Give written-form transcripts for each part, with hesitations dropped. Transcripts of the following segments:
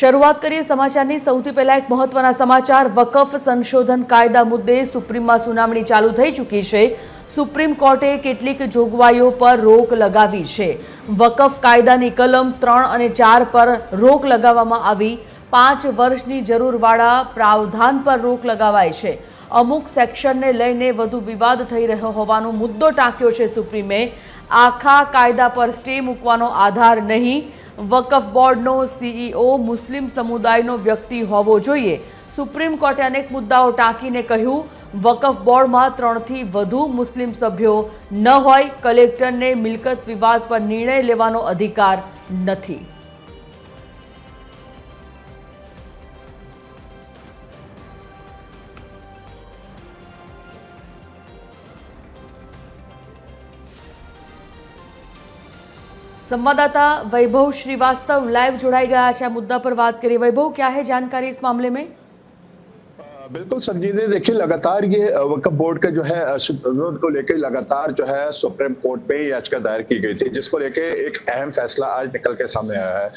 શરૂઆત કરીએ સમાચારની સૌથી પહેલા એક મહત્વના સમાચાર વકફ સંશોધન કાયદા મુદ્દે સુપ્રીમમાં સુનાવણી ચાલુ થઈ ચૂકી છે। સુપ્રીમ કોર્ટે કેટલીક જોગવાઈઓ પર રોક લગાવી છે। વકફ કાયદાની કલમ 3 અને 4 પર રોક લગાવવામાં આવી। 5 વર્ષની જરૂરવાળા પ્રાવધાન પર રોક લગાવાઈ છે। અમુક સેક્શનને લઈને વધુ વિવાદ થઈ રહ્યો હોવાનો મુદ્દો ટાંક્યો છે સુપ્રીમે। આખા કાયદા પર સ્ટે મૂકવાનો આધાર નહીં, વકફ બોર્ડનો સીઈઓ મુસ્લિમ સમુદાયનો વ્યક્તિ હોવો જોઈએ। સુપ્રીમ કોર્ટે અનેક મુદ્દાઓ ટાંકીને કહ્યું, વકફ બોર્ડમાં 3 થી વધુ મુસ્લિમ સભ્યો ન હોય, કલેક્ટરને મિલકત વિવાદ પર નિર્ણય લેવાનો અધિકાર નથી। संवाददाता वैभव श्रीवास्तव लाइव जोड़ाई गया है। मुद्दा पर बात करिए। वैभव, क्या है जानकारी इस मामले में? बिल्कुल संजीव, देखिए लगातार ये वक्फ बोर्ड के जो है शुद्धता को लेकर लगातार जो है सुप्रीम कोर्ट में याचिका दायर की गई थी, जिसको लेके एक अहम फैसला आज निकल के सामने आया है।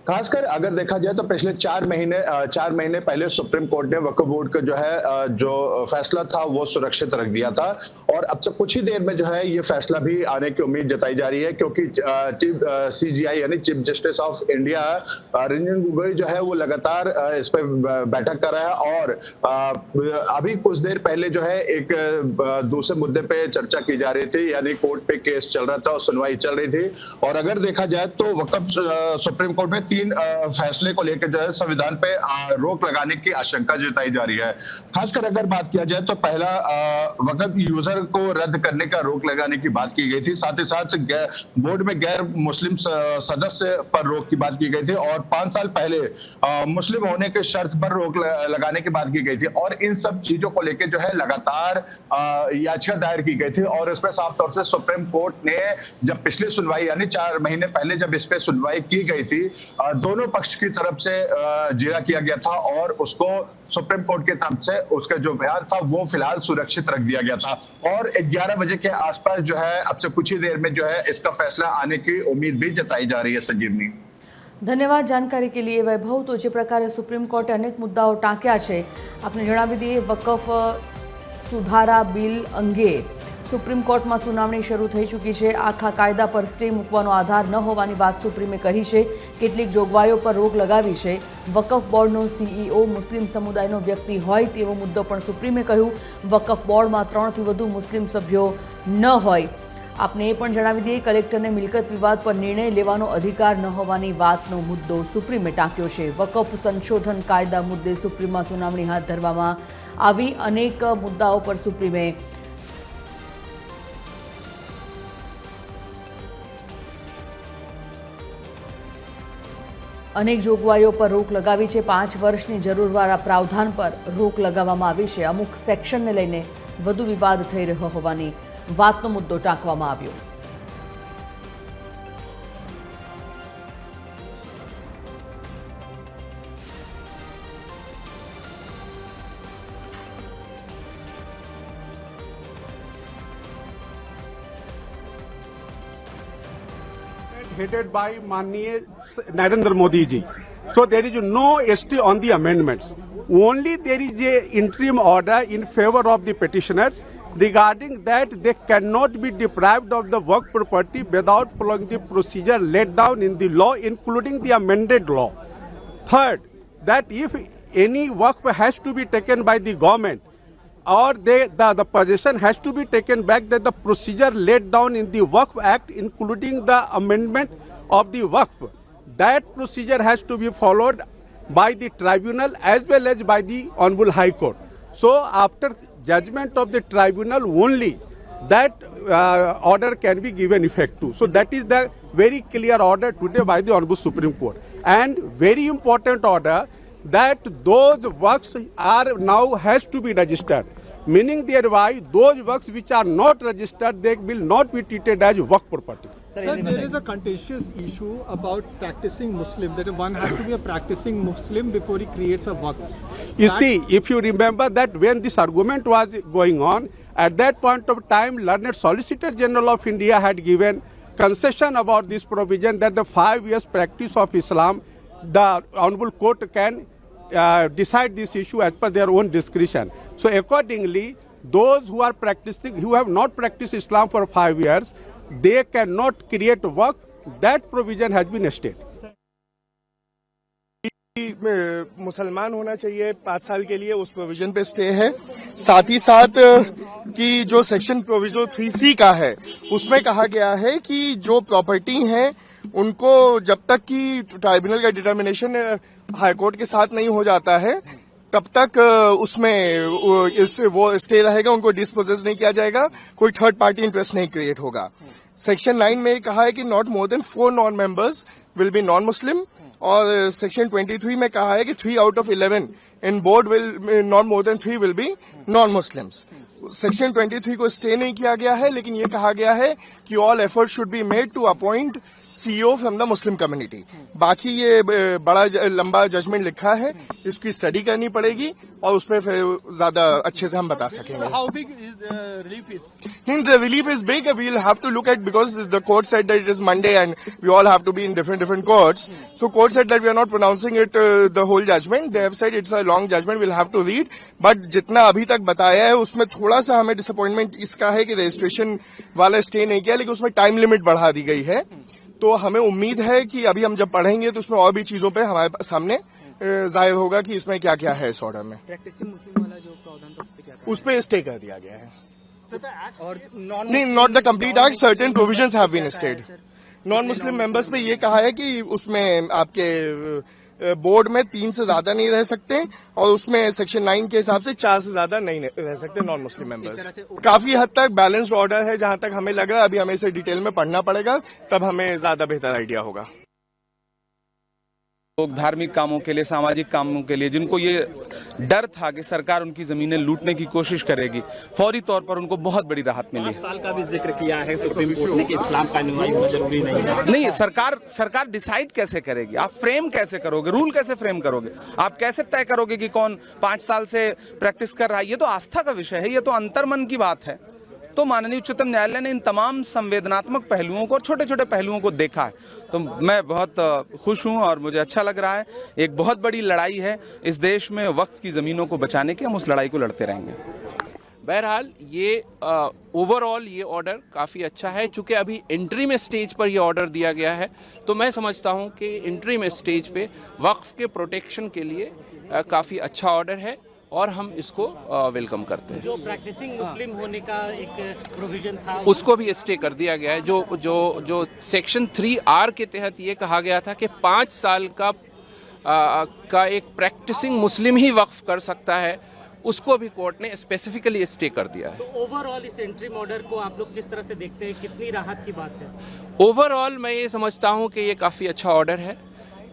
खासकर अगर देखा जाए तो पिछले 4 महीने पहले सुप्रीम कोर्ट ने वक्फ बोर्ड का जो फैसला था वो सुरक्षित रख दिया था, और अब से कुछ ही देर में जो है ये फैसला भी आने की उम्मीद जताई जा रही है, क्योंकि चीफ सीजीआई यानी chief justice of India Ranjan Gogoi जो है वो लगातार इस पर बैठक कर रहा है। और अभी कुछ देर पहले जो है एक दूसरे मुद्दे पे चर्चा की जा रही थी, यानी कोर्ट पे केस चल रहा था और सुनवाई चल रही थी। और अगर देखा जाए तो वक्फ सुप्रीम कोर्ट में 3 फैसले को लेकर जो है संविधान पे रोक लगाने की आशंका जताई जा रही है। खासकर अगर बात किया जाए तो पहला वक्फ यूजर को रद्द करने का रोक लगाने की बात की गई थी, साथ ही साथ बोर्ड में गैर मुस्लिम सदस्य पर रोक की बात की गई थी, और 5 साल पहले मुस्लिम होने के शर्त पर रोक लगाने की बात की गई थी। और इन सब चीजों को लेकर जो है लगातार याचिका दायर की गई थी, और इसमें साफ तौर से सुप्रीम कोर्ट ने जब पिछली सुनवाई यानी 4 महीने पहले जब इस पे सुनवाई की गई थी, दोनों पक्ष की तरफ से जिरा किया गया था, और उसको सुप्रीम कोर्ट की तरफ से उसका जो बयान था वो फिलहाल सुरक्षित रख दिया गया था। और 11 बजे के आसपास जो है अब से कुछ ही देर में जो है इसका फैसला आने की उम्मीद भी जताई जा रही है। संजीवनी, धन्यवाद जानकारी के लिए वैभव। तो जे प्रकारे सुप्रीम कोर्टे अनेक मुद्दाओं टांक्या छे, आपने जणावी दीए वकफ सुधारा बिल अंगे सुप्रीम कोर्ट में सुनावणी शुरू थई चूकी है। आखा कायदा पर स्टे मूकवानो आधार न होवानी बात सुप्रीमे कही है। केटलीक जोगवाईओ पर रोक लगावी है। वकफ बोर्डनो सीईओ मुस्लिम समुदायनो व्यक्ति होय तेवो मुद्दो पण सुप्रीमे कह्युं। वकफ बोर्ड में 3 थी वधु मुस्लिम सभ्यो न होय। आपने पण जणावी दीए, कलेक्टरने मिलकत विवाद पर निर्णय लेवानो अधिकार न होवानी वातनो मुद्दो सुप्रीमे टांक्यो छे। वकफ संशोधन कायदा मुद्दे सुप्रीमમાં सुनावणी हाथ धरवामां आवी। अनेक मुद्दाओं पर सुप्रीमे अनेक जोगवाईओ पर रोक लगावी है। 5 वर्षनी जरूरवाळा प्रावधान पर रोक लगावामां आवी छे। अमुक सेक्शनने लईने वधु विवाद थई रह्यो होवानी वातनो मुद्दो टांकवामां આવ્યો। Headed by Manniya Narendra Modi ji. So there is no ST on the amendments. Only there is a interim order in favor of the petitioners regarding that they cannot be deprived of the work property without following the procedure laid down in the law, including the amended law. Third, that if any work has to be taken by the government, or the possession has to be taken back, that the procedure laid down in the Waqf Act, including the amendment of the Waqf, that procedure has to be followed by the tribunal as well as by the Honorable High Court. So after judgment of the tribunal only, that order can be given effect to. So that is the very clear order today by the Honorable Supreme Court. And very important order that those works are now has to be registered, meaning thereby those works which are not registered, they will not be treated as work property. Sir, there is a contentious issue about practicing Muslim, that one has to be a practicing Muslim before he creates a waqf. You see, if you remember that when this argument was going on, at that point of time, learned Solicitor General of India had given concession about this provision that the 5 years practice of Islam the Honorable Court can decide this issue as per their own discretion. So accordingly, those who are practicing, who have not practiced Islam for 5 years, they cannot create work. That provision has been stated. मुसलमान होना चाहिए 5 साल के लिए, उस provision पे stay है। साथ ही साथ कि जो सेक्शन प्रोविजन 3C का है उसमें कहा गया है कि जो प्रॉपर्टी है उनको जब तक कि ट्राइब्यूनल का डिटर्मिनेशन हाईकोर्ट के साथ नहीं हो जाता है तब तक उसमें वो स्टे रहेगा, उनको डिस्पोजेस नहीं किया जाएगा, कोई थर्ड पार्टी इंटरेस्ट नहीं क्रिएट होगा। सेक्शन 9 में कहा है कि not more than 4 non members will be non Muslim, और सेक्शन 23 में कहा है कि 3 out of 11 in board will not more than 3 will be non Muslims. Section 23 को स्टे नहीं किया गया है, लेकिन ये कहा गया है कि all effort should be made to appoint CEO from the Muslim community. बाकी ये बड़ा लंबा जजमेंट लिखा है, इसकी स्टडी करनी पड़ेगी और उस पर फिर ज्यादा अच्छे से हम बता सकेंगे। How big is the relief is? The relief is big. We'll have to look at, because the court said that it is Monday and we all have to be in different courts. So court said that we are not pronouncing it the whole judgment. They have said it's a long judgment. We'll have to read. But जितना अभी तक बताया है उसमें थोड़ा सा हमें disappointment इसका है कि रजिस्ट्रेशन वाला स्टे नहीं किया, लेकिन उसमें टाइम लिमिट बढ़ा दी गई है। तो हमें उम्मीद है कि अभी हम जब पढ़ेंगे तो उसमें और भी चीजों पे हमारे सामने जाहिर होगा कि इसमें क्या क्या है इस ऑर्डर में। प्रैक्टिसिंग मुस्लिम वाला जो प्रावधान था उस पे क्या था? उस पे स्टे कर दिया गया है। और नहीं, not the complete act, certain provisions have been stayed. Non Muslim members पे ये कहा है कि उसमें आपके बोर्ड में 3 से ज्यादा नहीं रह सकते, और उसमें सेक्शन 9 के हिसाब से 4 से ज्यादा नहीं रह सकते नॉन मुस्लिम मेंबर्स। काफी हद तक बैलेंस्ड ऑर्डर है जहां तक हमें लग रहा है। अभी हमें इसे डिटेल में पढ़ना पड़ेगा, तब हमें ज्यादा बेहतर आइडिया होगा। लोग धार्मिक कामों के लिए, सामाजिक कामों के लिए, जिनको ये डर था कि सरकार उनकी जमीनें लूटने की कोशिश करेगी, फौरी तौर पर उनको बहुत बड़ी राहत मिली। 5 साल का भी जिक्र किया है सुप्रीम कोर्ट ने कि इस्लाम का अनुयायी होना जरूरी नहीं है। नहीं, सरकार डिसाइड कैसे करेगी? आप फ्रेम कैसे करोगे? रूल कैसे फ्रेम करोगे? आप कैसे तय करोगे कि कौन 5 साल से प्रैक्टिस कर रहा है? ये तो आस्था का विषय है, ये तो अंतर्मन की बात है। तो माननीय उच्चतम न्यायालय ने इन तमाम संवेदनात्मक पहलुओं को और छोटे छोटे पहलुओं को देखा है, तो मैं बहुत खुश हूं और मुझे अच्छा लग रहा है। एक बहुत बड़ी लड़ाई है इस देश में वक्फ की ज़मीनों को बचाने की, हम उस लड़ाई को लड़ते रहेंगे। बहरहाल ये ओवरऑल ये ऑर्डर काफ़ी अच्छा है। चूँकि अभी इंटरिम स्टेज पर ये ऑर्डर दिया गया है, तो मैं समझता हूँ कि इंटरिम स्टेज पे वक्फ के प्रोटेक्शन के लिए काफ़ी अच्छा ऑर्डर है और हम इसको वेलकम करते हैं। जो प्रैक्टिसिंग मुस्लिम होने का एक प्रोविजन था उसको भी स्टे कर दिया गया है। जो सेक्शन 3R के तहत ये कहा गया था कि 5 साल का एक प्रैक्टिसिंग मुस्लिम ही वक्फ कर सकता है, उसको भी कोर्ट ने स्पेसिफिकली स्टे कर दिया है। तो ओवरऑल इस इंटरिम ऑर्डर को आप लोग किस तरह से देखते हैं, कितनी राहत की बात है? ओवरऑल मैं ये समझता हूँ कि ये काफ़ी अच्छा ऑर्डर है।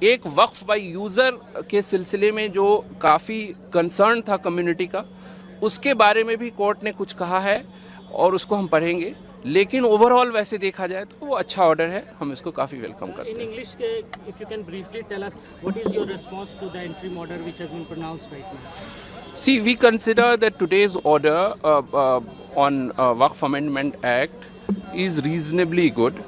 एक वक्फ बाय यूज़र के सिलसिले में जो काफ़ी कंसर्न था कम्युनिटी का, उसके बारे में भी कोर्ट ने कुछ कहा है और उसको हम पढ़ेंगे, लेकिन ओवरऑल वैसे देखा जाए तो वो अच्छा ऑर्डर है, हम इसको काफ़ी वेलकम करते हैं। In English if you can briefly tell us what is your response to the interim order which has been pronounced right now? See, we consider that today's order on Waqf Amendment Act is reasonably good.